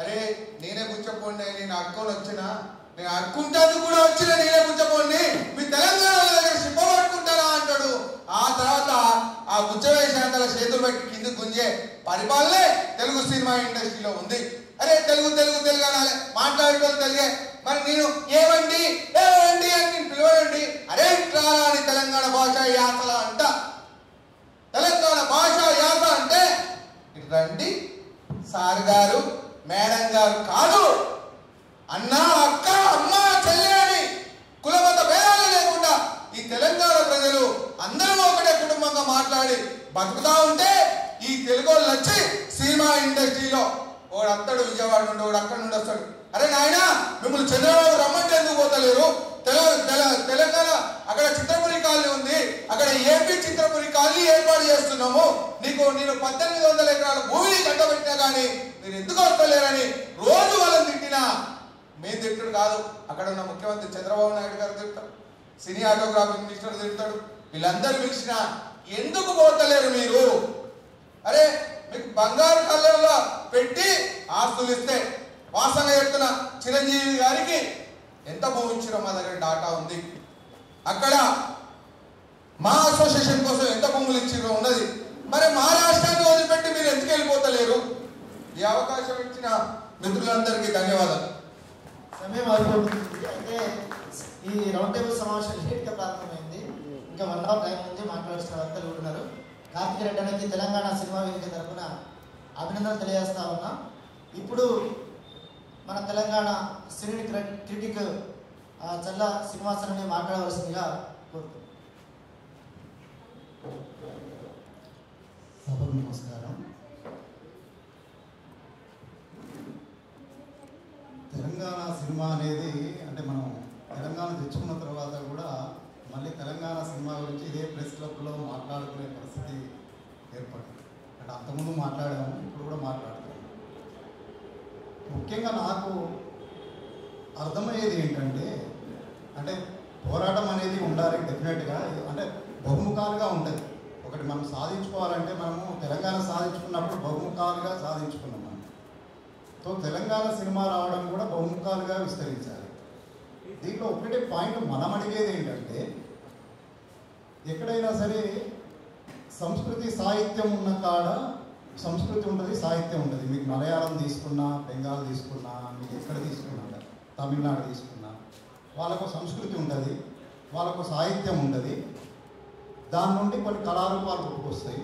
D: అరే నేనే పుచ్చపోండి, నేను అడుకొని వచ్చినా, నేను అడుకుంటాను కూడా వచ్చిన నేనే పుచ్చపోండి, మీ తెలంగాణ దగ్గర సిప్పబట్టుకుంటారా అంటాడు. ఆ తర్వాత ఆ గుచ్చవేశాంతల చేతులు పెట్టి కింద గుంజే పరిపాలనే తెలుగు సినిమా ఇండస్ట్రీలో ఉంది. అరే తెలుగు అనాలి, మాట్లాడేటోళ్ళు తెలుగే, మరి నేను ఏమండి అని నేను పిలవండి, అరే ఇట్లా అని తెలంగాణ భాష యాసల అంట. తెలంగాణ భాష యాస అంటే రండి సార్ గారు మేడం గారు కాదు, అన్న అక్క అమ్మ చెల్లె అని కులమత భేదాలు లేకుండా ఈ తెలంగాణ ప్రజలు అందరూ ఒకటే కుటుంబంగా మాట్లాడి బతుకుతా ఉంటే ఈ తెలుగు వాళ్ళు వచ్చి సినిమా ఇండస్ట్రీలో వాడు అత్తడు విజయవాడ నుండి, వాడు అక్కడ నుండి వస్తాడు, అరే నాయన మిమ్మల్ని చంద్రబాబు రమ్మంటే ఎందుకు పోతలేరు, తెలంగాణ అక్కడ చిత్రపురి కాలనీ ఉంది, అక్కడ ఏపీ చిత్రపురి కాలనీ ఏర్పాటు చేస్తున్నాము, నేను 1800 ఎకరాల భూమిని కట్టబెట్టినా కానీ మీరు ఎందుకు వస్తలేరని రోజు వాళ్ళని తిట్టినా మేము తిట్టుడు కాదు, అక్కడ ఉన్న ముఖ్యమంత్రి చంద్రబాబు నాయుడు గారు తిడతాడు, సినీ ఆటోగ్రాఫీ మినిస్టర్ తిడతాడు, వీళ్ళందరూ పిలిచినా ఎందుకు పోతలేరు మీరు? అరే మీకు బంగారు కళ్ళల్లో పెట్టి ఆస్తులు ఇస్తే వాసన చెప్తున్న చిరంజీవి గారికి ఎంత భూమి ఇచ్చినా మా దగ్గర డాటా ఉంది. అక్కడ మా అసోసియేషన్ కోసం ఎంత భూములు ఇచ్చిరో ఉన్నది. మరి మా రాష్ట్రాన్ని వదిలిపెట్టి మీరు ఎందుకు వెళ్ళిపోతలేరు? ఈ అవకాశం ఇచ్చిన మిత్రులందరికీ ధన్యవాదాలు.
B: సమయం అయిపోతుంది. అయితే ఈ రౌండ్ టేబుల్ సమావేశం లేట్గా ప్రారంభమైంది, ఇంకా 1 అవర్ టైం ఉంది, మాట్లాడుతున్న వ్యక్తులు ఉన్నారు. కార్తిక్ రెడ్డి అనేది తెలంగాణ సినిమా వేదిక తరఫున అభినందనలు తెలియజేస్తా ఉన్నా. ఇప్పుడు మన తెలంగాణ సినీ క్రిటిక్ చల్ల శ్రీనివాసరావుని మాట్లాడవలసిందిగా కోరుతున్నాను.
E: సభకు నమస్కారం. తెలంగాణ సినిమా అనేది అంటే మనం తెలంగాణ తెచ్చుకున్న తర్వాత కూడా మళ్ళీ తెలంగాణ సినిమా గురించి ఇదే ప్రెస్ క్లబ్లో మాట్లాడుకునే పరిస్థితి ఏర్పడింది. అంటే అంతకుముందు మాట్లాడాము, ఇప్పుడు కూడా మాట్లాడుతున్నాము. ముఖ్యంగా నాకు అర్థమయ్యేది ఏంటంటే, అంటే పోరాటం అనేది ఉండాలి డెఫినెట్గా, అంటే బహుముఖాలుగా ఉంటుంది. ఒకటి మనం సాధించుకోవాలంటే మనము తెలంగాణ సాధించుకున్నప్పుడు బహుముఖాలుగా సాధించుకున్నాం మనం. సో తెలంగాణ సినిమా రావడం కూడా బహుముఖాలుగా విస్తరించాలి. దీంట్లో ఒకటే పాయింట్ మనం అడిగేది ఏంటంటే, ఎక్కడైనా సరే సంస్కృతి సాహిత్యం ఉన్న కాడ సంస్కృతి ఉంటుంది, సాహిత్యం ఉంటుంది. మీకు మలయాళం తీసుకున్నా, బెంగాల్ తీసుకున్నా, మీకు ఎక్కడ తీసుకున్నా, తమిళనాడు తీసుకున్నా, వాళ్ళకు సంస్కృతి ఉంటుంది, వాళ్ళకు సాహిత్యం ఉంటుంది. దాని నుండి కొన్ని కళారూపాలు పుట్టుకొస్తాయి.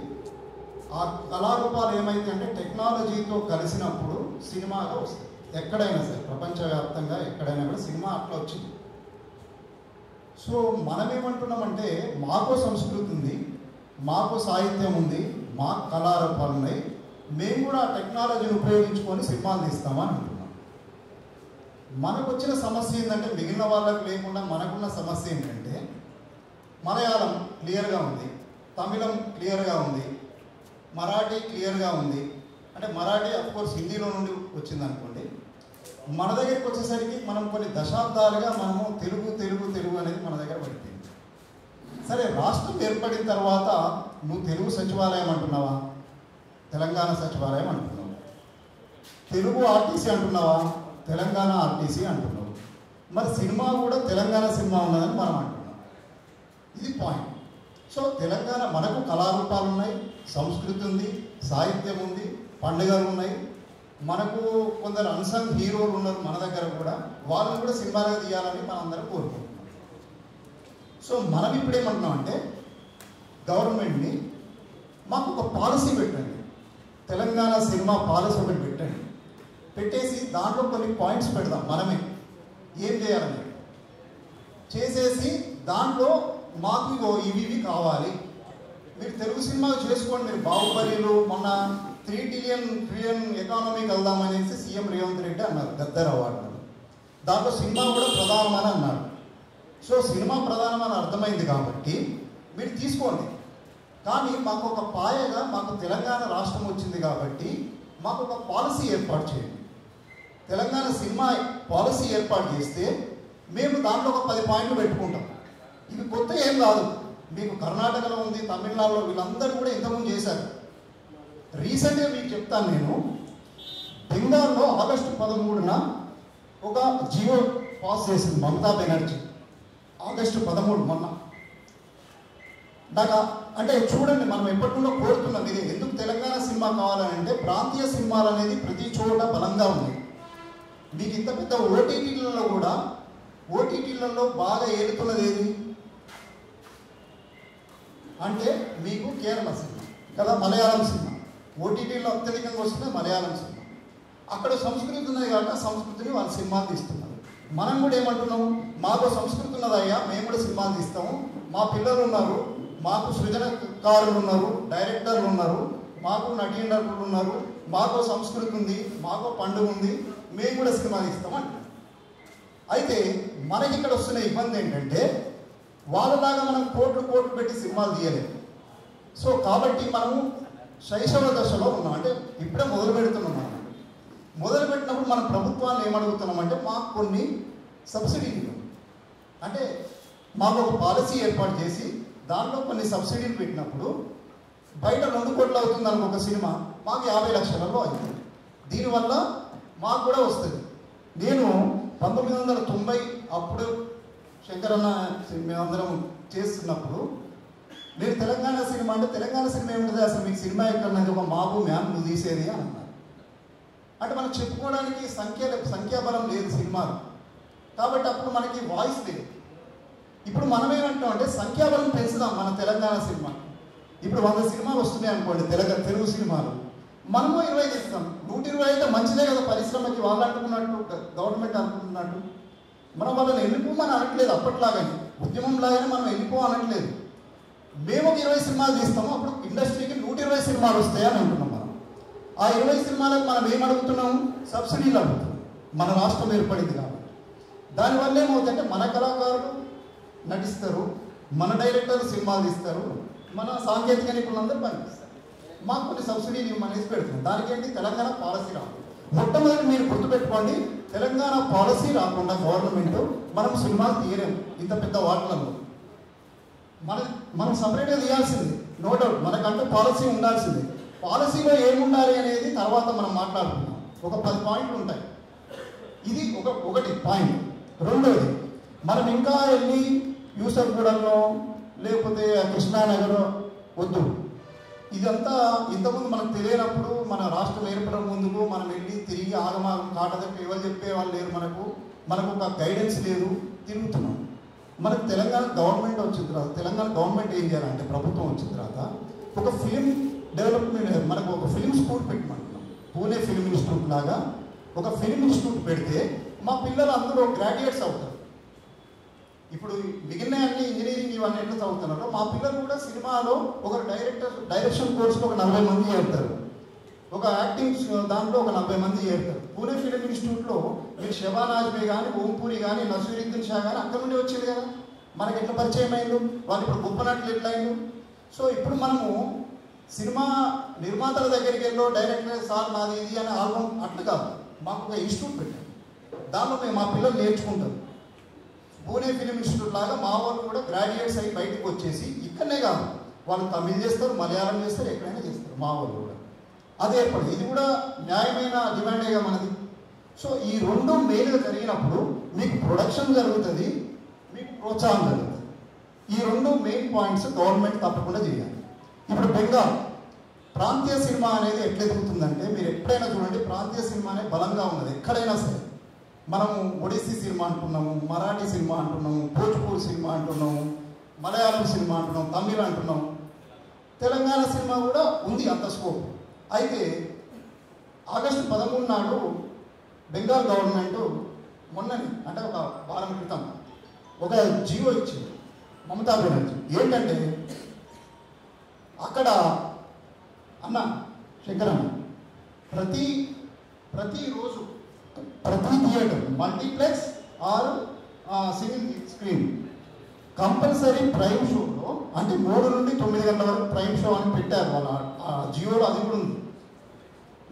E: ఆ కళారూపాలు ఏమైతే అంటే టెక్నాలజీతో కలిసినప్పుడు సినిమాగా వస్తాయి. ఎక్కడైనా సరే ప్రపంచవ్యాప్తంగా ఎక్కడైనా కూడా సినిమా అట్లా వచ్చింది. సో మనం ఏమంటున్నామంటే మాకు సంస్కృతి ఉంది, మాకు సాహిత్యం ఉంది, మాకు కళారూపాలు ఉన్నాయి, మేము కూడా ఆ టెక్నాలజీని ఉపయోగించుకొని సినిమాలు తీస్తామని అంటున్నాం. మనకు వచ్చిన సమస్య ఏంటంటే మిగిలిన వాళ్ళకు లేకుండా మనకున్న సమస్య ఏంటంటే మలయాళం క్లియర్గా ఉంది, తమిళం క్లియర్గా ఉంది, మరాఠీ క్లియర్గా ఉంది. అంటే మరాఠీ అఫ్కోర్స్ హిందీలో నుండి వచ్చింది అనుకోండి. మన దగ్గరికి వచ్చేసరికి మనం కొన్ని దశాబ్దాలుగా మనము తెలుగు తెలుగు తెలుగు అనేది మన దగ్గర పడిపోయింది. సరే, రాష్ట్రం ఏర్పడిన తర్వాత నువ్వు తెలుగు సచివాలయం అంటున్నావా, తెలంగాణ సచివాలయం అంటున్నావు, తెలుగు ఆర్టీసీ అంటున్నావా, తెలంగాణ ఆర్టీసీ అంటున్నావు. మరి సినిమా కూడా తెలంగాణ సినిమా ఉన్నదని మనం అంటున్నాం. ఇది పాయింట్. సో తెలంగాణ మనకు కళారూపాలు ఉన్నాయి, సంస్కృతి ఉంది, సాహిత్యం ఉంది, పండుగలు ఉన్నాయి. మనకు కొందరు అన్సంగ్ హీరోలు ఉన్నారు మన దగ్గర కూడా, వాళ్ళని కూడా సినిమాలుగా తీయాలని మనం అందరం కోరుకుంటున్నాం. సో మనం ఇప్పుడు ఏమంటున్నాం అంటే గవర్నమెంట్ని మాకు ఒక పాలసీ పెట్టండి, తెలంగాణ సినిమా పాలసీ ఒకటి పెట్టండి, పెట్టేసి దాంట్లో కొన్ని పాయింట్స్ పెడదాం. మనమే ఏం చేయాలని చేసేసి దాంట్లో మాకు ఇవి కావాలి, మీరు తెలుగు సినిమా చేసుకోండి. మీరు బాహుబలిలో మొన్న 3 ట్రిలియన్ ఎకానమీకి వెళ్దామనేసి సీఎం రేవంత్ రెడ్డి అన్నారు గద్దర్ అవార్డులో. దాంట్లో సినిమా కూడా ప్రధానమని అన్నారు. సో సినిమా ప్రధానమని అర్థమైంది కాబట్టి మీరు తీసుకోండి. కానీ మాకు ఒక పాయగా మాకు తెలంగాణ రాష్ట్రం వచ్చింది కాబట్టి మాకు ఒక పాలసీ ఏర్పాటు చేయండి. తెలంగాణ సినిమా పాలసీ ఏర్పాటు చేస్తే మేము దాంట్లో ఒక 10 పాయింట్లు పెట్టుకుంటాం. ఇవి కొత్త ఏం కాదు, మీకు కర్ణాటకలో ఉంది, తమిళనాడులో వీళ్ళందరూ కూడా ఇంతకుముందు చేశారు. రీసెంట్గా మీకు చెప్తాను, నేను బెంగాల్లో ఆగస్టు 13న ఒక జియో పాస్ చేసింది మమతా బెనర్జీ. ఆగస్టు 13 మొన్న. నాకు అంటే చూడండి, మనం ఎప్పటి నుండో కోరుతున్నాం ఇది. ఎందుకు తెలంగాణ సినిమా కావాలంటే ప్రాంతీయ సినిమాలు అనేది ప్రతి చోట బలంగా ఉంది. మీకు ఇంత పెద్ద ఓటీటీలలో కూడా ఓటీటీలలో బాగా ఏలుతున్నది ఏది అంటే మీకు కేరళ సినిమా కదా, మలయాళం సినిమా. ఓటీటీలో అత్యధికంగా వస్తుంది మలయాళం సినిమా. అక్కడ సంస్కృతి ఉన్నది కాబట్టి ఆ సంస్కృతిని వాళ్ళ సినిమాలు తీస్తున్నారు. మనం కూడా ఏమంటున్నాము, మాకు సంస్కృతి ఉన్నదయ్యా, మేము కూడా సినిమాలు తీస్తాము, మా పిల్లలు ఉన్నారు, మాకు సృజనకారులు ఉన్నారు, డైరెక్టర్లు ఉన్నారు, మాకు నటీనటులు ఉన్నారు, మాకు సంస్కృతి ఉంది, మాకు పండుగ ఉంది, మేము కూడా సినిమా తీస్తాం అంటున్నాం. అయితే మనకి ఇక్కడ వస్తున్న ఇబ్బంది ఏంటంటే వాళ్ళలాగా మనం కోట్లు పెట్టి సినిమాలు తీయలేము. సో కాబట్టి మనము శైశవ దశలో ఉన్నాం. అంటే ఇప్పుడే మొదలు పెడుతున్నాం. మనం మొదలు పెట్టినప్పుడు మన ప్రభుత్వాన్ని ఏమడుగుతున్నామంటే మాకు కొన్ని సబ్సిడీలు, అంటే మాకు ఒక పాలసీ ఏర్పాటు చేసి దాంట్లో కొన్ని సబ్సిడీలు పెట్టినప్పుడు బయట 2 కోట్లు అవుతుంది అనుకో ఒక సినిమా, మాకు 50 లక్షలలో అవుతుంది. దీనివల్ల మాకు కూడా వస్తుంది. నేను 1990 అప్పుడు శంకరన్న మేమందరం చేస్తున్నప్పుడు నేను తెలంగాణ సినిమా అంటే తెలంగాణ సినిమా ఏముంటుంది అసలు, మీకు సినిమా ఎక్కడన్నది ఒక మాబు మ్యామ్ నువ్వు తీసేది అని అన్నారు. అంటే మనం చెప్పుకోవడానికి సంఖ్యాబలం లేదు సినిమాలు, కాబట్టి అప్పుడు మనకి వాయిస్ లేదు. ఇప్పుడు మనం ఏమంటాం అంటే సంఖ్యాబలం పెంచుదాం మన తెలంగాణ సినిమా. ఇప్పుడు 100 సినిమాలు వస్తున్నాయి అనుకోండి, తెలుగు సినిమాలు, మనము 20 తీస్తాం. 120 అయితే మంచిదే కదా, పరిశ్రమకి వాళ్ళు అనుకున్నట్టు, గవర్నమెంట్ అనుకుంటున్నట్టు. మనం వాళ్ళని వెళ్ళిపోమని అనట్లేదు, అప్పట్లాగానే ఉద్యమం లాగానే మనం వెళ్ళిపో అనట్లేదు. మేము ఒక 20 సినిమాలు తీస్తాము, అప్పుడు ఇండస్ట్రీకి 120 సినిమాలు వస్తాయని అంటున్నాం. మనం ఆ 20 సినిమాలకు మనం ఏమడుగుతున్నాము, సబ్సిడీలు అడుగుతున్నాం. మన రాష్ట్రం ఏర్పడింది కాబట్టి దానివల్ల ఏమవుతుందంటే మన కళాకారులు నటిస్తారు, మన డైరెక్టర్లు సినిమాలు తీస్తారు, మన సాంకేతిక నిపుణులందరూ పనిచేస్తారు. మాకు కొన్ని సబ్సిడీలు ఇవ్వమనేసి పెడుతున్నాం. దానికి ఏంటి, తెలంగాణ పాలసీ రాదు. మొట్టమొదటి మీరు గుర్తుపెట్టుకోండి, తెలంగాణ పాలసీ రాకుండా గవర్నమెంట్ మనం సినిమాలు తీయలేము. ఇంత పెద్ద వాటిలలో మనం సపరేట్గా తీయాల్సింది, నో డౌట్. మనకంటూ పాలసీ ఉండాల్సింది. పాలసీలో ఏముండాలి అనేది తర్వాత మనం మాట్లాడుకుందాం. ఒక 10 పాయింట్లు ఉంటాయి. ఇది ఒకటి పాయింట్. రెండోది, మనం ఇంకా వెళ్ళి యూసఫ్గూడలో లేకపోతే కృష్ణానగర్ వద్దు, ఇదంతా ఇంతకుముందు మనకు తెలియనప్పుడు మన రాష్ట్రం ఏర్పడక ముందుకు మనం వెళ్ళి తిరిగి ఆగమాగం కాటదప్పి ఎవరు చెప్పేవాళ్ళు లేరు, మనకు ఒక గైడెన్స్ లేదు, తిరుగుతున్నాం. మనకు తెలంగాణ గవర్నమెంట్ వచ్చిన తర్వాత తెలంగాణ గవర్నమెంట్ ఏం చేయాలంటే ప్రభుత్వం వచ్చిన తర్వాత ఒక ఫిలిం డెవలప్మెంట్ మనకు ఒక ఫిలిం స్కూల్ పెట్టమంటున్నాం. పూణే ఫిలిం ఇన్స్టిట్యూట్ లాగా ఒక ఫిలిం ఇన్స్టిట్యూట్ పెడితే మా పిల్లలు అందరూ గ్రాడ్యుయేట్స్ అవుతారు. ఇప్పుడు మిగిలిన అన్ని ఇంజనీరింగ్ ఇవన్నీ ఎట్లా చదువుతున్నారో మా పిల్లలు కూడా సినిమాలో ఒక డైరెక్షన్ కోర్సులో ఒక 40 మంది చేరుతారు, ఒక యాక్టింగ్ దాంట్లో ఒక 40 మంది చేరుతారు. పూణే ఫిలిం ఇన్స్టిట్యూట్లో మీరు షబానా ఆజ్మీ కానీ, ఓంపూరి కానీ, నసీరుద్దీన్ షా కానీ అక్కడ నుండి వచ్చేది కదా. మనకి ఎట్లా పరిచయం అయింది, వాళ్ళు ఇప్పుడు గొప్ప నటులు ఎట్లా అయింది. సో ఇప్పుడు మనము సినిమా నిర్మాతల దగ్గరికి వెళ్ళో డైరెక్టర్ సార్ నాది ఇది అనే ఆల్బమ్ అట్లా కాదు, మాకు ఒక ఇన్స్టిట్యూట్ పెట్టాం, దానిలో మేము మా పిల్లలు నేర్చుకుంటాం. పూణే ఫిలిం ఇన్స్టిట్యూట్ లాగా మా వాళ్ళు కూడా గ్రాడ్యుయేట్స్ అయ్యి బయటకు వచ్చేసి ఇక్కడనే కాదు వాళ్ళు తమిళ్ చేస్తారు, మలయాళం చేస్తారు, ఎక్కడైనా చేస్తారు మా వాళ్ళు కూడా. అది ఏర్పడింది, ఇది కూడా న్యాయమైన డిమాండేగా మనది. సో ఈ రెండు మెయిన్గా జరిగినప్పుడు మీకు ప్రొడక్షన్ జరుగుతుంది, మీకు ప్రోత్సాహం జరుగుతుంది. ఈ రెండు మెయిన్ పాయింట్స్ గవర్నమెంట్ తప్పకుండా చేయాలి. ఇప్పుడు బెంగాల్ ప్రాంతీయ సినిమా అనేది ఎట్లా ఎదుగుతుందంటే మీరు ఎప్పుడైనా చూడండి, ప్రాంతీయ సినిమా అనేది బలంగా ఉన్నది ఎక్కడైనా సరే. మనము ఒడిస్సీ సినిమా అంటున్నాము, మరాఠీ సినిమా అంటున్నాము, భోజ్పూర్ సినిమా అంటున్నాము, మలయాళం సినిమా అంటున్నాం, తమిళ్ అంటున్నాం, తెలంగాణ సినిమా కూడా ఉంది అంత స్కోప్. అయితే ఆగస్టు 13 నాడు బెంగాల్ గవర్నమెంట్ మొన్నని అంటే ఒక వారం క్రితం ఒక జీవో ఇచ్చింది మమతా బెనర్జీ. ఏంటంటే అక్కడ అన్న శంకరన్న ప్రతిరోజు ప్రతి theatre multiplex or single screen compulsory prime షోలో అంటే 3 నుండి 9 గంటల వరకు ప్రైమ్ షో అని పెట్టారు వాళ్ళ జియోలో, అది కూడా ఉంది.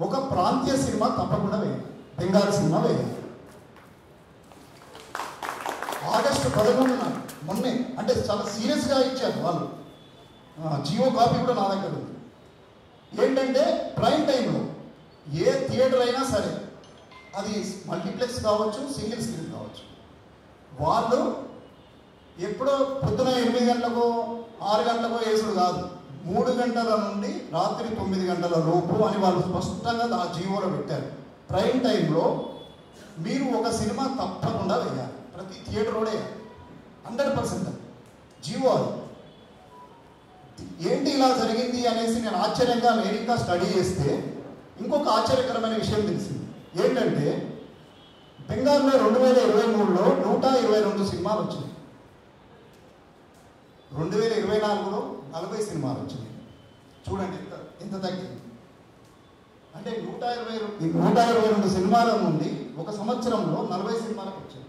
E: ఒక ప్రాంతీయ సినిమా తప్పకుండా వేయాలి, బెంగాల్ సినిమా వేయాలి. ఆగస్టు 11 మొన్నే అంటే చాలా సీరియస్గా ఇచ్చారు వాళ్ళు, జియో కాపీ కూడా నా దగ్గర ఉంది. ఏంటంటే ప్రైమ్ టైంలో ఏ థియేటర్ అయినా సరే, అది మల్టీప్లెక్స్ కావచ్చు, సింగిల్ స్క్రీన్ కావచ్చు, వాళ్ళు ఎప్పుడో పొద్దున 8 గంటలకో 6 గంటలకో వేసుడు కాదు, 3 గంటల నుండి రాత్రి 9 గంటల లోపు అని వాళ్ళు స్పష్టంగా ఆ జియోలో పెట్టారు. ప్రైమ్ టైంలో మీరు ఒక సినిమా తప్పకుండా వేయాలి, ప్రతి థియేటర్ కూడా వేయాలి 100%. జియో అది ఏంటి ఇలా జరిగింది అనేసి నేను ఆశ్చర్యంగా ఇంకా స్టడీ చేస్తే ఇంకొక ఆశ్చర్యకరమైన విషయం తెలిసింది. ఏంటంటే బెంగాల్లో 2023లో 122 సినిమాలు వచ్చినాయి, 2024లో 40 సినిమాలు వచ్చినాయి. చూడండి ఎంత తగ్గింది అంటే 122 సినిమాల నుండి ఒక సంవత్సరంలో 40 సినిమాలకు వచ్చింది.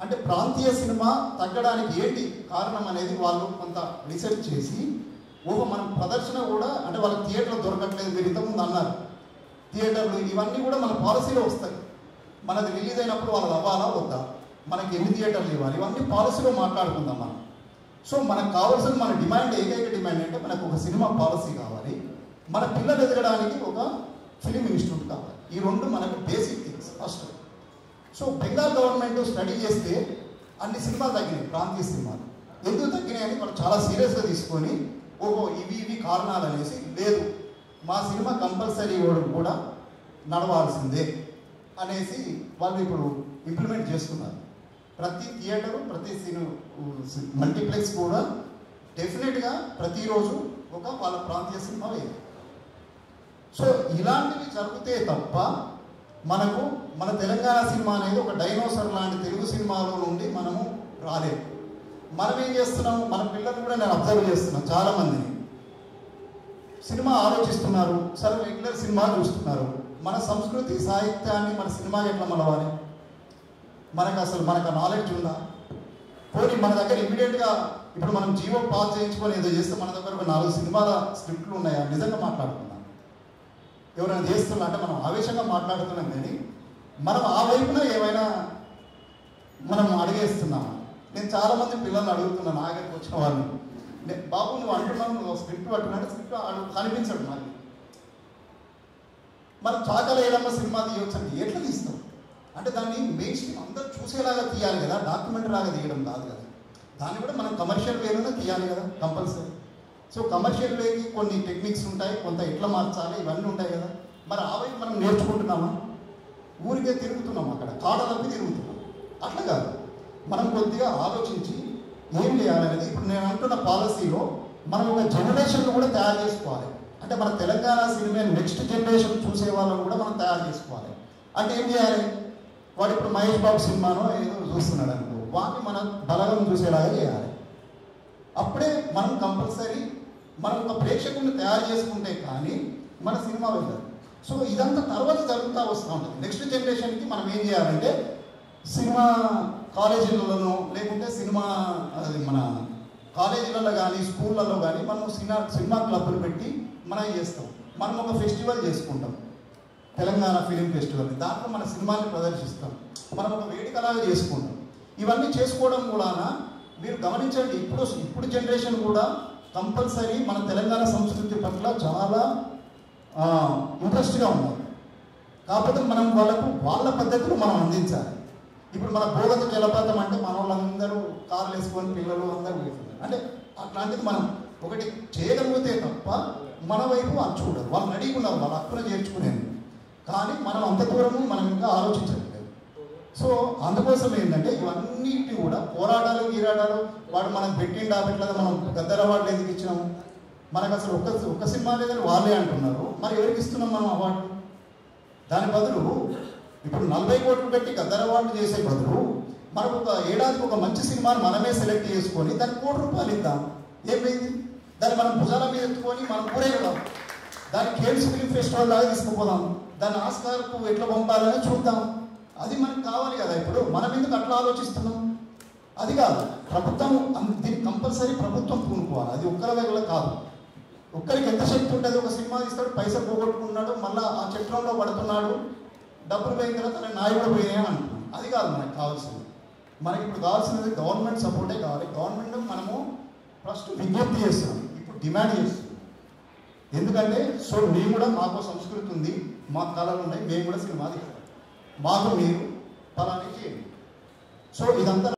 E: అంటే ప్రాంతీయ సినిమా తగ్గడానికి ఏంటి కారణం అనేది వాళ్ళు కొంత రీసెర్చ్ చేసి మనం ప్రదర్శన కూడా అంటే వాళ్ళకి థియేటర్లు దొరకట్లేదు, మీరు ఇంతకుముందు అన్నారు థియేటర్లు ఇవన్నీ కూడా మన పాలసీలో వస్తాయి. మనది రిలీజ్ అయినప్పుడు వాళ్ళది అవ్వాలా వద్దా, మనకి ఎన్ని థియేటర్లు ఇవ్వాలి, ఇవన్నీ పాలసీలో మాట్లాడుకుందాం మనం. సో మనకు కావాల్సిన మన డిమాండ్ ఏకైక డిమాండ్ అంటే మనకు ఒక సినిమా పాలసీ కావాలి, మన పిల్లలు ఎదగడానికి ఒక ఫిలిం ఇన్స్టిట్యూట్ కావాలి. ఈ రెండు మనకు basic things first. So Bengal government study చేస్తే అన్ని సినిమాలు తగ్గినాయి, ప్రాంతీయ సినిమాలు ఎందుకు తగ్గినాయి అని వాళ్ళు చాలా సీరియస్గా తీసుకొని ఇవి కారణాలు అనేసి, లేదు మా సినిమా కంపల్సరీ కూడా నడవాల్సిందే అనేసి వాళ్ళు ఇప్పుడు ఇంప్లిమెంట్ చేస్తున్నారు. ప్రతి థియేటరు ప్రతి మల్టీప్లెక్స్ కూడా డెఫినెట్గా ప్రతిరోజు ఒక వాళ్ళ ప్రాంతీయ సినిమా వేయాలి. సో ఇలాంటివి జరిగితే తప్ప మనకు మన తెలంగాణ సినిమా అనేది ఒక డైనోసర్ లాంటి తెలుగు సినిమాలో నుండి మనము రాలేదు. మనం ఏం చేస్తున్నాము, మన పిల్లలు కూడా నేను అబ్జర్వ్ చేస్తున్నాను, చాలామందిని సినిమా ఆలోచిస్తున్నారు, సరే రెగ్యులర్ సినిమా చూస్తున్నారు. మన సంస్కృతి సాహిత్యాన్ని మన సినిమాకి ఎట్లా మలవాలి, మనకు నాలెడ్జ్ ఉందా? పోనీ మన దగ్గర ఇమీడియట్గా ఇప్పుడు మనం జియో పాస్ చేయించుకొని ఏదో చేస్తే మన దగ్గర ఒక 4 సినిమాల స్క్రిప్ట్లు ఉన్నాయా? నిజంగా మాట్లాడుతున్నాం, ఎవరైనా చేస్తున్నా అంటే మనం ఆవేశంగా మాట్లాడుతున్నాం, కానీ మనం ఆ వైపున ఏమైనా మనం అడిగేస్తున్నామా? నేను చాలామంది పిల్లల్ని అడుగుతున్నాను, ఆఖరికి వచ్చిన వాళ్ళని, బాబు నువ్వు అంటున్నావు, నువ్వు స్క్రిప్ట్ పట్టుకున్నాడు, స్క్రిప్ట్ కనిపించడు నాకు. మనం చాకల ఏదమ్మా సినిమా తీయవచ్చు అంటే ఎట్లా తీస్తాం అంటే దాన్ని మెయిన్ స్ట్రీమ్ అందరూ చూసేలాగా తీయాలి కదా, డాక్యుమెంటరీ లాగా తీయడం కాదు కదా, దాన్ని కూడా మనం కమర్షియల్ వేలోనే తీయాలి కదా కంపల్సరీ. సో కమర్షియల్లోకి కొన్ని టెక్నిక్స్ ఉంటాయి, కొంత ఎట్లా మార్చాలి ఇవన్నీ ఉంటాయి కదా. మరి ఆ వైపు మనం నేర్చుకుంటున్నామా? ఊరికే తిరుగుతున్నాం, అక్కడ కాడ తప్పి తిరుగుతున్నాం. అట్లా కాదు, మనం కొద్దిగా ఆలోచించి ఏం చేయాలనేది ఇప్పుడు నేను అంటున్న పాలసీలో మనం ఒక జనరేషన్ కూడా తయారు చేసుకోవాలి. అంటే మన తెలంగాణ సినిమా నెక్స్ట్ జనరేషన్ చూసే వాళ్ళని కూడా మనం తయారు చేసుకోవాలి. అంటే ఏం చేయాలి? వాడు ఇప్పుడు మహేష్ బాబు సినిమానో ఏదో చూస్తున్నాడు అనుకో, వాడిని మనం బలగం చూసేలాగా చేయాలి. అప్పుడే మనం కంపల్సరీ మనం ఒక ప్రేక్షకుని తయారు చేసుకుంటే కానీ మన సినిమా వెళ్ళదు. సో ఇదంతా తర్వాత జరుగుతూ వస్తూ ఉంటుంది. నెక్స్ట్ జనరేషన్కి మనం ఏం చేయాలంటే సినిమా కాలేజీలలో లేకుంటే సినిమా అది మన కాలేజీలలో కానీ స్కూళ్ళల్లో కానీ మనం సినిమా క్లబ్లు పెట్టి మనం చేస్తాం. మనం ఒక ఫెస్టివల్ చేసుకుంటాం, తెలంగాణ ఫిలిం ఫెస్టివల్. దాంట్లో మన సినిమాని ప్రదర్శిస్తాం, మనం ఒక వేడుకలాగా చేసుకుంటాం. ఇవన్నీ చేసుకోవడం కూడా మీరు గమనించండి, ఇప్పుడు జనరేషన్ కూడా కంపల్సరీ మన తెలంగాణ సంస్కృతి పట్ల చాలా ఇంట్రెస్ట్గా ఉన్నారు. కాకపోతే మనం వాళ్ళ పద్ధతులు మనం అందించాలి. ఇప్పుడు మన భూగత జలపాతం అంటే మన వాళ్ళందరూ కార్లు వేసుకొని పిల్లలు అందరూ పోతున్నారు. అంటే అట్లాంటిది మనం ఒకటి చేయగలిగితే తప్ప మన వైపు అది చూడరు. వాళ్ళని అడిగున్నారు, వాళ్ళ హక్కున చేర్చుకునేది. కానీ మనం అంత దూరము మనం ఇంకా ఆలోచించట్లేదు. సో అందుకోసం ఏంటంటే ఇవన్నిటిని కూడా పోరాటాలు గీరాటాలు వాడు మనం పెట్టిండా పెట్టలేదు, మనం గద్దర అవార్డులు ఎందుకు ఇచ్చినాము? మనకు అసలు ఒక్క సినిమా లేదని వాళ్ళే అంటున్నారు. మరి ఎవరికి ఇస్తున్నాం మనం అవార్డు? దాని బదులు ఇప్పుడు 40 కోట్లు పెట్టి గద్దర అవార్డు చేసే బదులు మనకు ఒక ఏడాదికి ఒక మంచి సినిమాని మనమే సెలెక్ట్ చేసుకొని దానికి ₹1 ఇద్దాం. ఏమైంది? దాన్ని మనం భుజాల మీద ఎత్తుకొని మనం ఊరేగదాం, దాన్ని కేన్స్ ఫిలిం ఫెస్టివల్ లాగా తీసుకుపోదాం, దాన్ని ఆస్కార్కు ఎట్లా పంపాలని చూద్దాం. అది మనకు కావాలి కదా. ఇప్పుడు మనం ఎందుకు అట్లా ఆలోచిస్తున్నాం? అది కాదు, ప్రభుత్వం దీనికి కంపల్సరీ ప్రభుత్వం పూనుకోవాలి. అది ఒక్కరి దగ్గర కాదు. ఒక్కరికి ఎంత శక్తి ఉంటుంది? ఒక సినిమా తీస్తాడు, పైసలు పోగొట్టుకున్నాడు, మళ్ళీ ఆ చట్రంలో పడుతున్నాడు, డబ్బులు పోయిన తర్వాత నాయకుడు పోయినాయని అంటున్నాం. అది కాదు మనకు కావాల్సింది. మనకి ఇప్పుడు కావాల్సినది గవర్నమెంట్ సపోర్టే కావాలి. గవర్నమెంట్ మనము ఫస్ట్ విజ్ఞప్తి చేస్తున్నాం, ఇప్పుడు డిమాండ్ చేస్తున్నాం. ఎందుకంటే సో మేము కూడా మాకు సంస్కృతి ఉంది, మాకు కళలు ఉన్నాయి, మేము కూడా సినిమా తీస్తాం, మాకు మీరు ఫలానికి. సో ఇదంతా